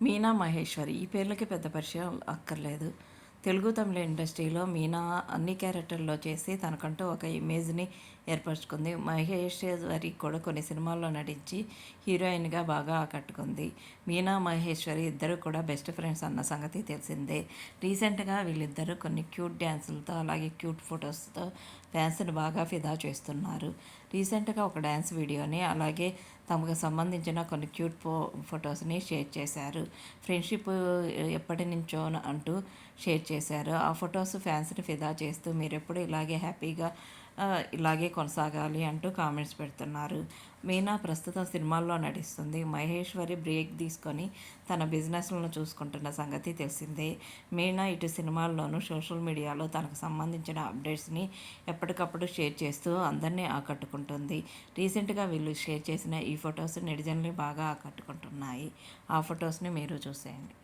మీనా మహేశ్వరి ఈ పేర్లకి పెద్ద పరిచయం అక్కర్లేదు. తెలుగు తమిళ ఇండస్ట్రీలో మీనా అన్ని క్యారెక్టర్లో చేసి తనకంటూ ఒక ఇమేజ్ని ఏర్పరచుకుంది. మహేశ్వరి కూడా కొన్ని సినిమాల్లో నటించి హీరోయిన్గా బాగా ఆకట్టుకుంది. మీనా మహేశ్వరి ఇద్దరు కూడా బెస్ట్ ఫ్రెండ్స్ అన్న సంగతి తెలిసిందే. రీసెంట్గా వీళ్ళిద్దరూ కొన్ని క్యూట్ డ్యాన్సులతో అలాగే క్యూట్ ఫొటోస్తో ఫ్యాన్స్ని బాగా ఫిదా చేస్తున్నారు. రీసెంట్గా ఒక డ్యాన్స్ వీడియోని అలాగే తమకు సంబంధించిన కొన్ని క్యూట్ ఫొటోస్ని షేర్ చేశారు. ఫ్రెండ్షిప్ ఎప్పటి నుంచో అంటూ షేర్ చేశారు. ఆ ఫొటోస్ ఫ్యాన్స్ని ఫిదా చేస్తూ మీరెప్పుడు ఇలాగే హ్యాపీగా ఇలాగే కొనసాగాలి అంటూ కామెంట్స్ పెడుతున్నారు. మీనా ప్రస్తుతం సినిమాల్లో నటిస్తుంది. మహేశ్వరి బ్రేక్ తీసుకొని తన బిజినెస్లను చూసుకుంటున్న సంగతి తెలిసిందే. మీనా ఇటు సినిమాల్లోనూ సోషల్ మీడియాలో తనకు సంబంధించిన అప్డేట్స్ని ఎప్పటికప్పుడు షేర్ చేస్తూ అందరినీ ఆకట్టుకుంటుంది. రీసెంట్గా వీళ్ళు షేర్ చేసిన ఈ ఫొటోస్ నెటిజన్లు బాగా ఆకట్టుకుంటున్నాయి. ఆ ఫొటోస్ని మీరు చూసేయండి.